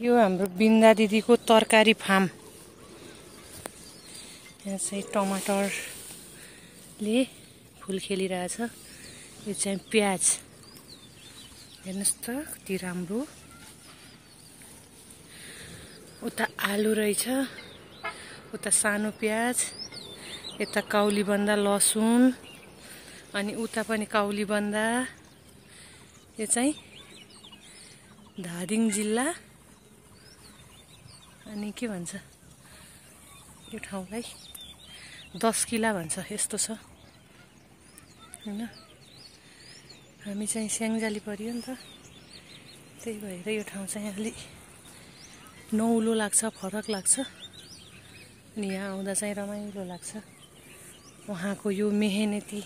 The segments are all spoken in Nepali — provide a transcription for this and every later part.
यो हाम्रो बिन्दा दिदीको तरकारी फार्म। यहाँ चाहिँ टमाटरले फुल खेलिरहेछ। यो चाहिँ प्याज हेर्नुस् त कति राम्रो। उता आलु रहेछ, उता सानो प्याज, यता काउलीबन्दा लसुन, अनि उता पनि काउलीबन्दा। यो चाहिँ धादिङ जिल्ला अनि के भन्छ यो ठाउँलाई 10 किला भन्छ। यस्तो छ हैन। हामी चाहिँ स्याङ्जाली परियो नि त, त्यही भएर यो ठाउँ चाहिँ अलि नौलो लाग्छ, फरक लाग्छ। अनि यहाँ आउँदा चाहिँ रमाइलो लाग्छ। उहाँको यो मेहनती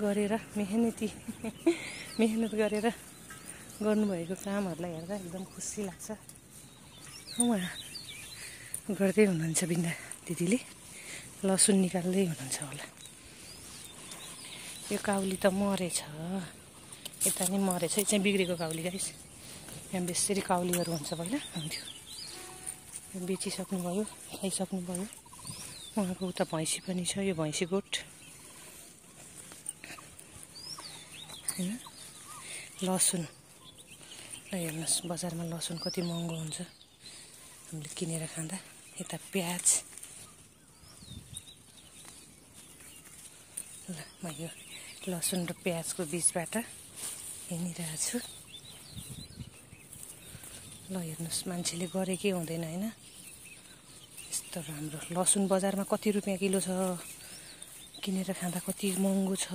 गरेर मेहनत गरेर गर्नुभएको कामहरूलाई हेर्दा एकदम खुसी लाग्छ। उहाँ गर्दै हुनुहुन्छ बिन्दा दिदीले, लसुन निकाल्दै हुनुहुन्छ होला। यो काउली त मरेछ, यता नि मरेछ। यो चाहिँ बिग्रेको काउली गाइस। यहाँ बेसरी काउलीहरू हुन्छ, पहिला हुन्थ्यो। बेचिसक्नुभयो, खाइसक्नुभयो। उहाँको उता भैँसी पनि छ, यो भैँसी गोठ हैन। लसुन ल हेर्नुहोस्, बजारमा लसुन कति महँगो हुन्छ हामीले किनेर खाँदा। यता प्याज, ल म यो लसुन र प्याजको बिचबाट हिँडिरहेको छु। ल हेर्नुहोस्, मान्छेले गरेकै हुँदैन हैन। यस्तो राम्रो लसुन बजारमा कति रुपियाँ किलो छ, किनेर खाँदा कति महँगो छ।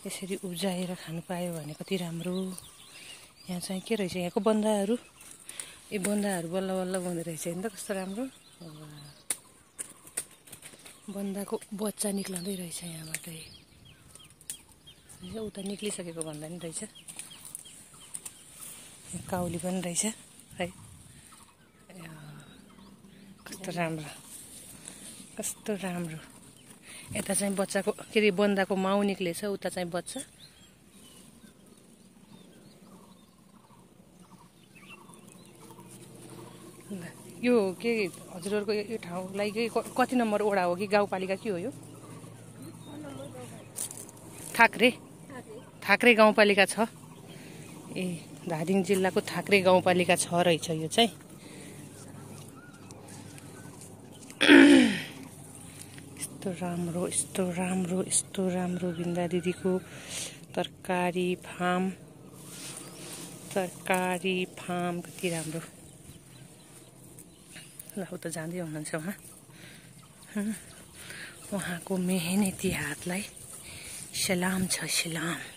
यसरी उब्जाएर खानु पायो भने कति राम्रो। यहाँ चाहिँ के रहेछ, यहाँको बन्दाहरू, यो बन्दाहरू बल्ल बल्ल हुँदो रहेछ नि त, कस्तो राम्रो। बन्दाको बच्चा निक्लँदै रहेछ यहाँबाट। उता निक्लिसकेको भन्दा नि रहेछ। काउली पनि रहेछ है। कस्तो राम्रो, कस्तो राम्रो। यता चाहिँ बच्चाको के अरे बन्दाको माउ निक्लेछ, उता चाहिँ बच्चा। यो के हजुरहरूको यो ठाउँलाई के कति नम्बर वडा हो कि गाउँपालिका के हो यो? थाक्रे गाउँपालिका छ। ए धादिङ जिल्लाको थाक्रे गाउँपालिका छ रहेछ यो चाहिँ। यस्तो राम्रो बिन्दा दिदीको तरकारी फार्म कति राम्रो। ल उता जाँदै हुनुहुन्छ उहाँ। उहाँको मेहनती हातलाई सलाम छ, सलाम।